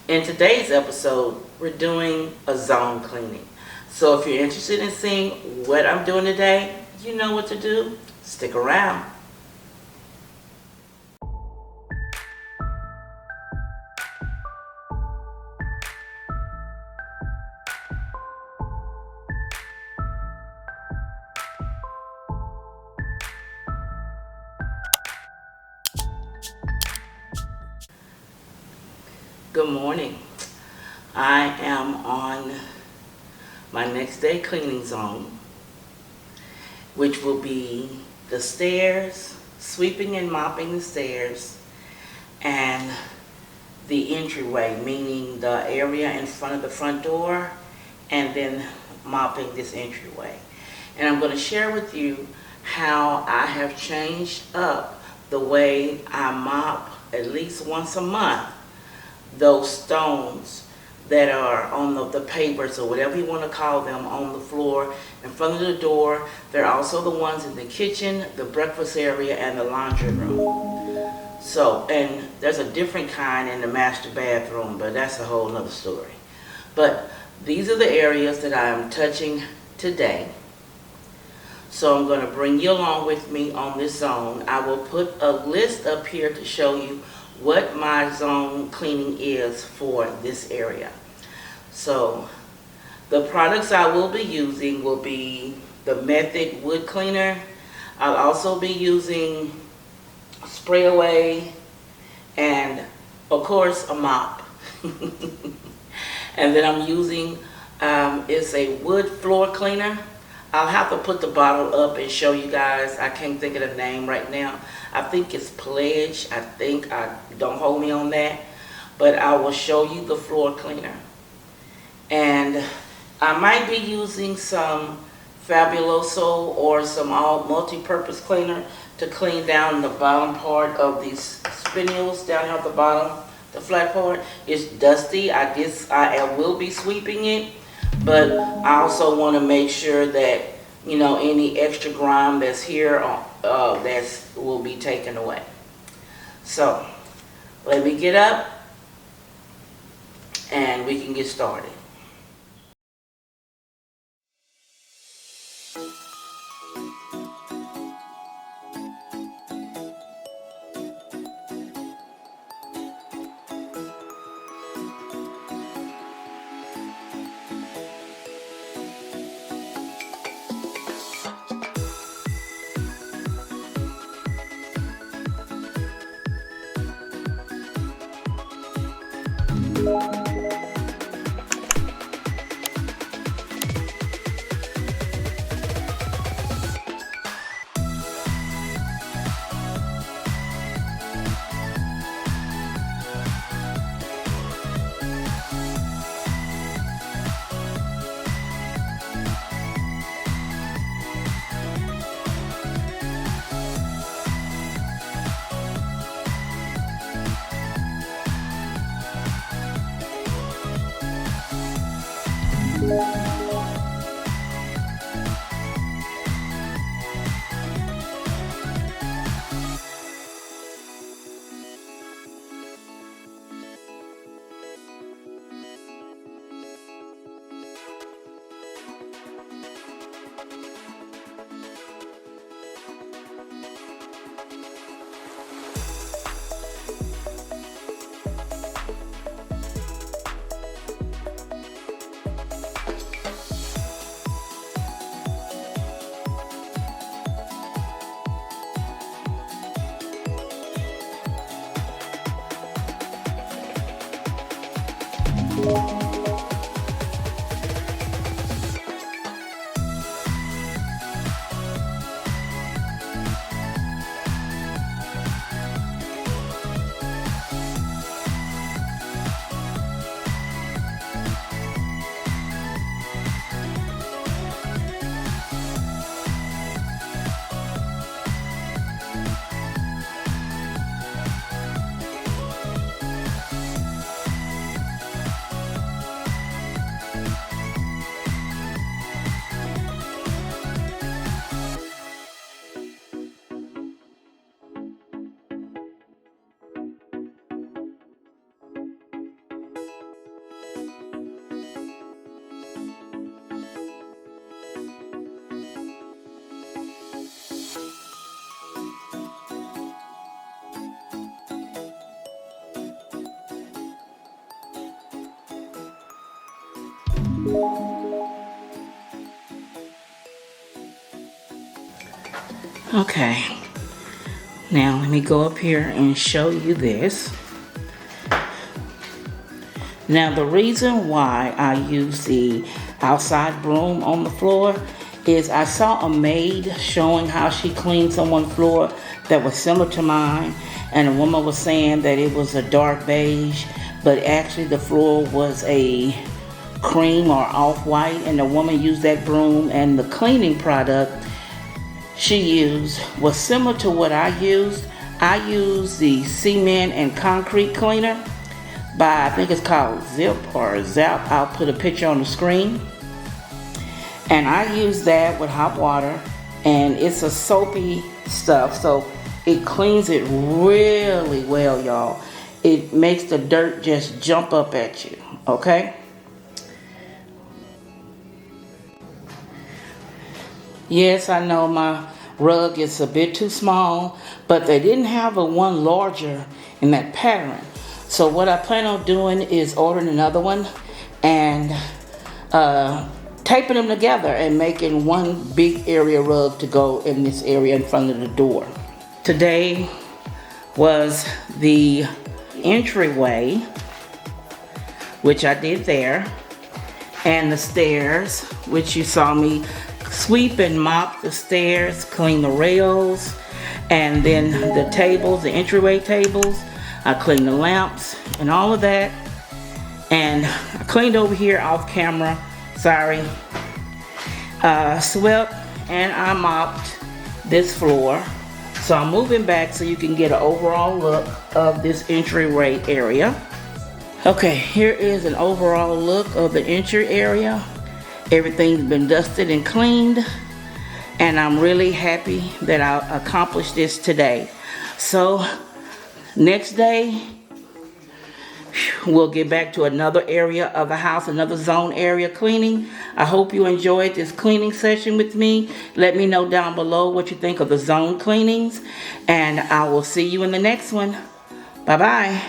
In today's episode, we're doing a zone cleaning. So if you're interested in seeing what I'm doing today, you know what to do. Stick around. Good morning. I am on my next day cleaning zone, which will be the stairs, sweeping and mopping the stairs, and the entryway, meaning the area in front of the front door, and then mopping this entryway. And I'm going to share with you how I have changed up the way I mop at least once a month those stones that are on the pavers or whatever you want to call them on the floor in front of the door. They're also the ones in the kitchen, the breakfast area, and the laundry room. So, and there's a different kind in the master bathroom, but that's a whole nother story. But these are the areas that I'm touching today. So I'm going to bring you along with me on this zone. I will put a list up here to show you what my zone cleaning is for this area. So the products I will be using will be the Method Wood Cleaner. I'll also be using Spray Away and of course a mop. And then I'm using it's a wood floor cleaner. I'll have to put the bottle up and show you guys. I can't think of the name right now. I think it's Pledge. Don't hold me on that. But I will show you the floor cleaner. And I might be using some Fabuloso or some all multi-purpose cleaner to clean down the bottom part of these spindles down here at the bottom, the flat part. It's dusty. I guess I will be sweeping it. But I also want to make sure that, you know, any extra grime that's here will be taken away. So let me get up and we can get started. Okay, now let me go up here and show you this. Now the reason why I use the outside broom on the floor is I saw a maid showing how she cleaned someone's floor that was similar to mine, and a woman was saying that it was a dark beige, but actually the floor was a cream or off-white, and the woman used that broom, and the cleaning product she used was similar to what I used. I used the cement and concrete cleaner by, I think it's called Zip or Zap. I'll put a picture on the screen. And I use that with hot water, and it's a soapy stuff, so it cleans it really well, y'all. It makes the dirt just jump up at you, okay? Yes, I know my rug is a bit too small, but they didn't have a one larger in that pattern. So what I plan on doing is ordering another one and taping them together and making one big area rug to go in this area in front of the door. Today was the entryway, which I did there, and the stairs, which you saw me sweep and mop the stairs, clean the rails, and then the tables, the entryway tables. I cleaned the lamps and all of that. And I cleaned over here off camera, sorry. Swept and I mopped this floor. So I'm moving back so you can get an overall look of this entryway area. Okay, here is an overall look of the entry area. Everything's been dusted and cleaned, and I'm really happy that I accomplished this today. So next day, we'll get back to another area of the house, another zone area cleaning. I hope you enjoyed this cleaning session with me. Let me know down below what you think of the zone cleanings, and I will see you in the next one. Bye-bye.